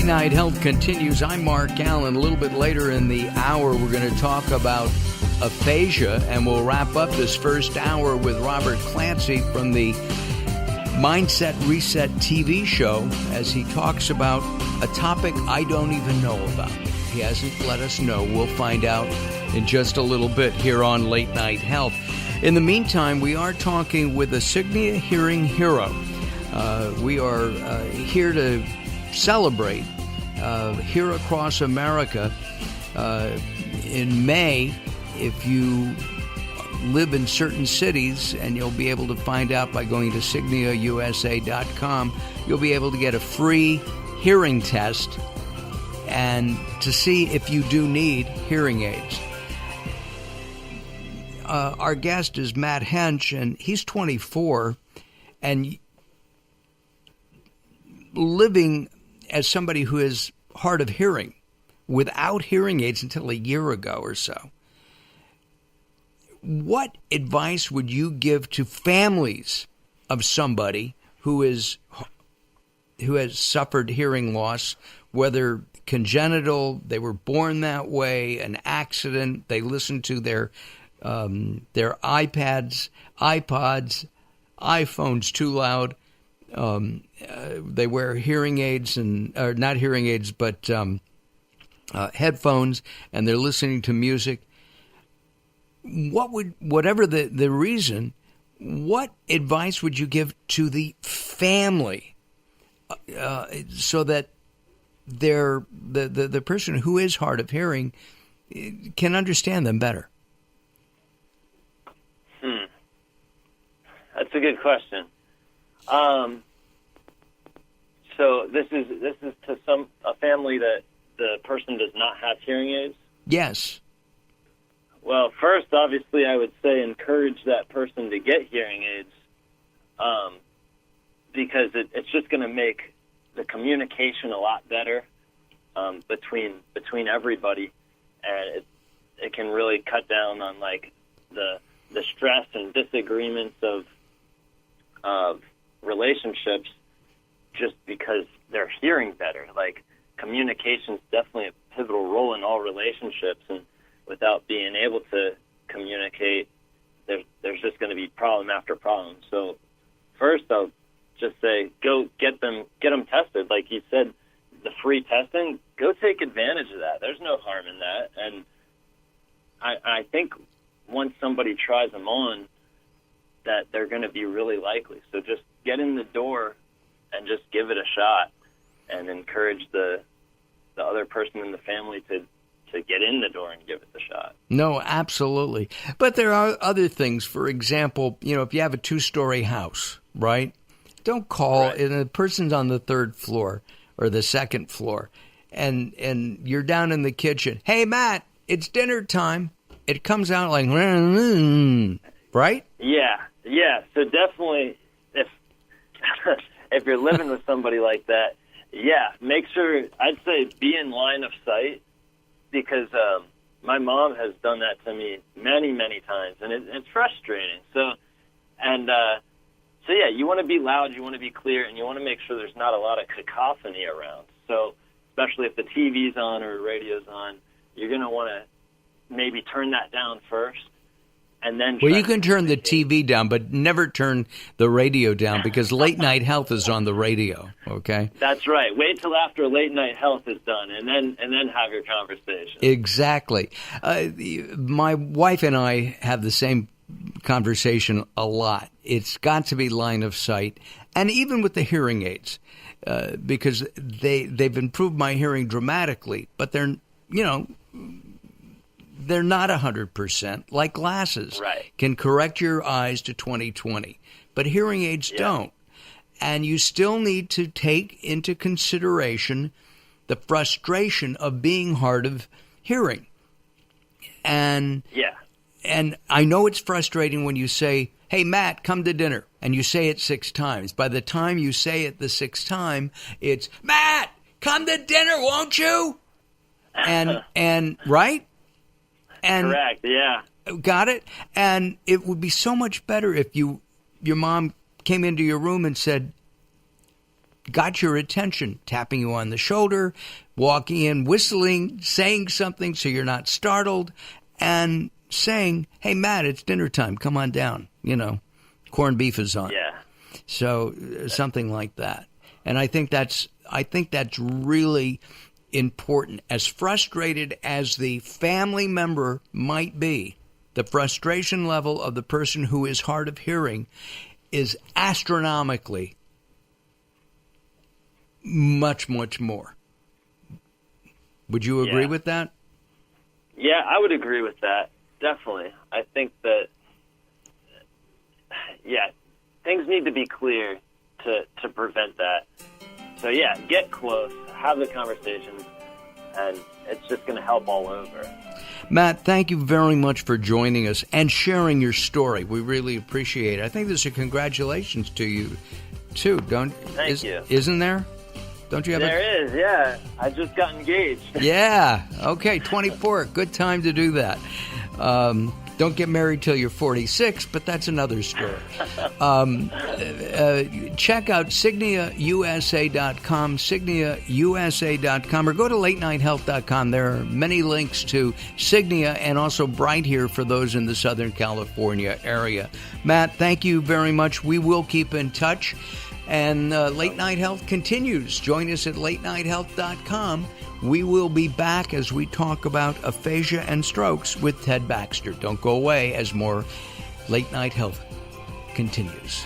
Night Health continues. I'm Mark Alyn. A little bit later in the hour, we're going to talk about aphasia, and we'll wrap up this first hour with Robert Clancy from the Mindset Reset TV show as he talks about a topic I don't even know about. He hasn't let us know. We'll find out in just a little bit here on Late Night Health. In the meantime, we are talking with a Signia hearing hero. We are here to celebrate here across America in May. If you live in certain cities, and you'll be able to find out by going to signia-usa.com, you'll be able to get a free hearing test and to see if you do need hearing aids. Our guest is Matt Hench, and he's 24 and living as somebody who is hard of hearing without hearing aids until a year ago or so. What advice would you give to families of somebody who has suffered hearing loss, whether congenital, they were born that way, an accident, they listened to their iPads, iPods, iPhones too loud, they wear hearing aids or not hearing aids, but headphones, and they're listening to music. Whatever the reason, what advice would you give to the family so that the person who is hard of hearing can understand them better? That's a good question. So this is to a family that the person does not have hearing aids? Yes. Well, first, obviously, I would say encourage that person to get hearing aids, because it's just going to make the communication a lot better between everybody, and it can really cut down on like the stress and disagreements of relationships just because they're hearing better. Like, communication's definitely a pivotal role in all relationships, and without being able to communicate, there's just going to be problem after problem. So first, I'll just say, go get them tested. Like you said, the free testing, go take advantage of that. There's no harm in that. And I think once somebody tries them on, that they're going to be really likely. So just get in the door and just give it a shot, and encourage the other person in the family to get in the door and give it the shot. No, absolutely. But there are other things. For example, if you have a 2-story house, right? Don't call, and a person's on the 3rd floor or the 2nd floor, and you're down in the kitchen. Hey, Matt, it's dinner time. It comes out like, right? Yeah. So definitely, if you're living with somebody like that, make sure, I'd say, be in line of sight, because my mom has done that to me many, many times, and it's frustrating. So you want to be loud, you want to be clear, and you want to make sure there's not a lot of cacophony around. So especially if the TV's on or radio's on, you're going to want to maybe turn that down first. And then you can turn the TV down, but never turn the radio down, because Late Night Health is on the radio, okay? That's right. Wait till after Late Night Health is done, and then have your conversation. Exactly. My wife and I have the same conversation a lot. It's got to be line of sight, and even with the hearing aids, because they've improved my hearing dramatically, but they're not 100%, like glasses. Right. Can correct your eyes to 20/20, but hearing aids don't. And you still need to take into consideration the frustration of being hard of hearing. And I know it's frustrating when you say, hey, Matt, come to dinner, and you say it 6 times. By the time you say it the 6th time, it's, Matt, come to dinner, won't you? And right? And correct, yeah. Got it? And it would be so much better if your mom came into your room and said, got your attention, tapping you on the shoulder, walking in, whistling, saying something so you're not startled, and saying, hey, Matt, it's dinner time. Come on down. Corned beef is on. Yeah. So something like that. And I think that's really important. As frustrated as the family member might be, the frustration level of the person who is hard of hearing is astronomically much, much more. Would you agree with that? Yeah, I would agree with that. Definitely. I think that, things need to be clear to prevent that. So, get close, have the conversations, and it's just going to help all over. Matt, thank you very much for joining us and sharing your story. We really appreciate it. I think there's a congratulations to you, too. Thank you. Isn't there? Don't you have There is, yeah. I just got engaged. Yeah. Okay, 24. Good time to do that. Don't get married till you're 46, but that's another story. Check out signia-usa.com, signia-usa.com, or go to latenighthealth.com. There are many links to Signia and also Bright Here for those in the Southern California area. Matt, thank you very much. We will keep in touch. And Late Night Health continues. Join us at latenighthealth.com. We will be back as we talk about aphasia and strokes with Ted Baxter. Don't go away as more Late Night Health continues.